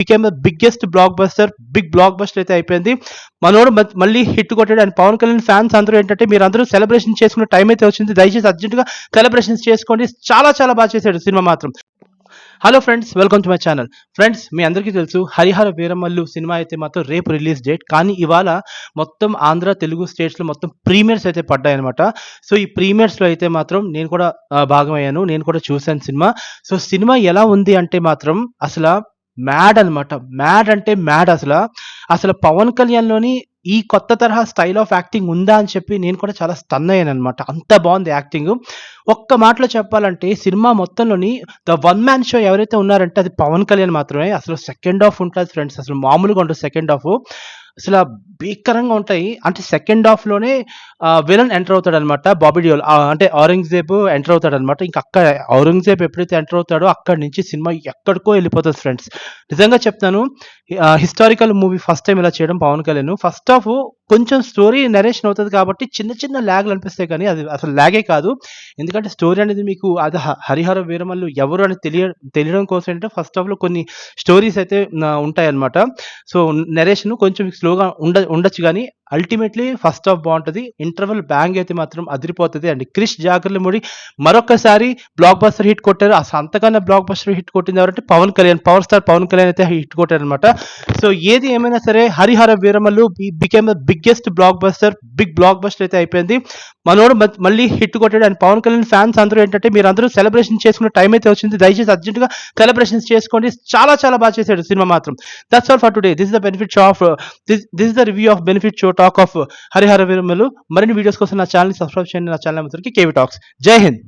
Became the biggest big blockbuster అయితే అయిపోయింది. మనోడు మళ్ళీ హిట్ కొట్టాడు. అండ్ పవన్ కళ్యాణ్ ఫ్యాన్స్ అందరూ ఏంటంటే మీరు అందరూ సెలబ్రేషన్ చేసుకునే టైం అయితే వచ్చింది. దయచేసి అర్జెంట్గా సెలబ్రేషన్స్ చేసుకోండి. చాలా చాలా బాగా చేశాడు సినిమా మాత్రం. Hello friends, welcome to my channel. Friends, మీ అందరికీ తెలుసు హరిహర వీరమల్లు సినిమా అయితే మాత్రం రేపు రిలీజ్ డేట్. కానీ ఇవాళ మొత్తం ఆంధ్ర తెలుగు స్టేట్స్లో మొత్తం ప్రీమియర్స్ అయితే పడ్డాయన్నమాట. సో ఈ ప్రీమియర్స్లో అయితే మాత్రం నేను కూడా భాగమయ్యాను. నేను కూడా చూశాను సినిమా. సో సినిమా ఎలా ఉంది అంటే మాత్రం అసలు మ్యాడ్ అనమాట. మ్యాడ్ అంటే మ్యాడ్. అసలు పవన్ కళ్యాణ్లోని ఈ కొత్త తరహా స్టైల్ ఆఫ్ యాక్టింగ్ ఉందా అని చెప్పి నేను కూడా చాలా స్టన్ అయ్యాను అనమాట. అంత బాగుంది యాక్టింగ్. ఒక్క మాటలో చెప్పాలంటే సినిమా మొత్తంలోని ద వన్ మ్యాన్ షో ఎవరైతే ఉన్నారంటే అది పవన్ కళ్యాణ్ మాత్రమే. అసలు సెకండ్ హాఫ్ ఉంటుంది ఫ్రెండ్స్, అసలు మామూలుగా ఉంటుంది సెకండ్ హాఫ్. అసలు భీకరంగా ఉంటాయి. అంటే సెకండ్ హాఫ్లోనే విలన్ ఎంటర్ అవుతాడు అనమాట. బాబీ డియోల్ అంటే ఔరంగజేబు ఎంటర్ అవుతాడు అనమాట. ఇంకా అక్కడ ఔరంగజేబు ఎప్పుడైతే ఎంటర్ అవుతాడో అక్కడి నుంచి సినిమా ఎక్కడికో వెళ్ళిపోతుంది ఫ్రెండ్స్. నిజంగా చెప్తాను, హిస్టారికల్ మూవీ ఫస్ట్ టైం ఇలా చేయడం పవన్ కళ్యాణ్. ఫస్ట్ హాఫ్ కొంచెం స్టోరీ నరేషన్ అవుతుంది కాబట్టి చిన్న చిన్న ల్యాగ్లు అనిపిస్తాయి, కానీ అది అసలు ల్యాగే కాదు. ఎందుకంటే స్టోరీ అనేది మీకు అది హరిహర వీరమల్లు ఎవరు అని తెలియడం కోసం ఏంటంటే ఫస్ట్ హాఫ్లో కొన్ని స్టోరీస్ అయితే ఉంటాయన్నమాట. సో నరేషన్ కొంచెం స్లోగా ఉండొచ్చు, కానీ అల్టిమేట్లీ ఫస్ట్ హాఫ్ బాగుంటుంది. ఇంటర్వెల్ బ్యాంగ్ అయితే మాత్రం అదిరిపోతుంది. అండ్ క్రిష్ జాగర్లమూడి మరొకసారి బ్లాక్ బస్టర్ హిట్ కొట్టారు. అసలు అంతకన్నా బ్లాక్ బస్టర్ హిట్ కొట్టింది ఎవరంటే పవన్ కళ్యాణ్. పవర్ స్టార్ పవన్ కళ్యాణ్ అయితే హిట్ కొట్టారు అనమాట. సో ఏది ఏమైనా సరే Harihara Veeramallu became the biggest big blockbuster అయితే అయిపోయింది. మనోడు మళ్ళీ హిట్ కొట్టాడు. అండ్ పవన్ కళ్యాణ్ ఫ్యాన్స్ అందరూ ఏంటంటే మీరు అందరూ సెలబ్రేషన్ చేసుకునే టైం అయితే వచ్చింది. దయచేసి అర్జెంట్గా సెలబ్రేషన్స్ చేసుకోండి. చాలా చాలా బాగా చేశాడు సినిమా మాత్రం. That's all for today. This is the benefit show off this is the review of benefit show talk of Harihara Veeramallu. మరిన్ని వీడియోస్ కోసం నా ఛానల్ సబ్స్క్రైబ్ చేయండి. నా ఛానల్ కేవీ టాక్స్. జై హింద్.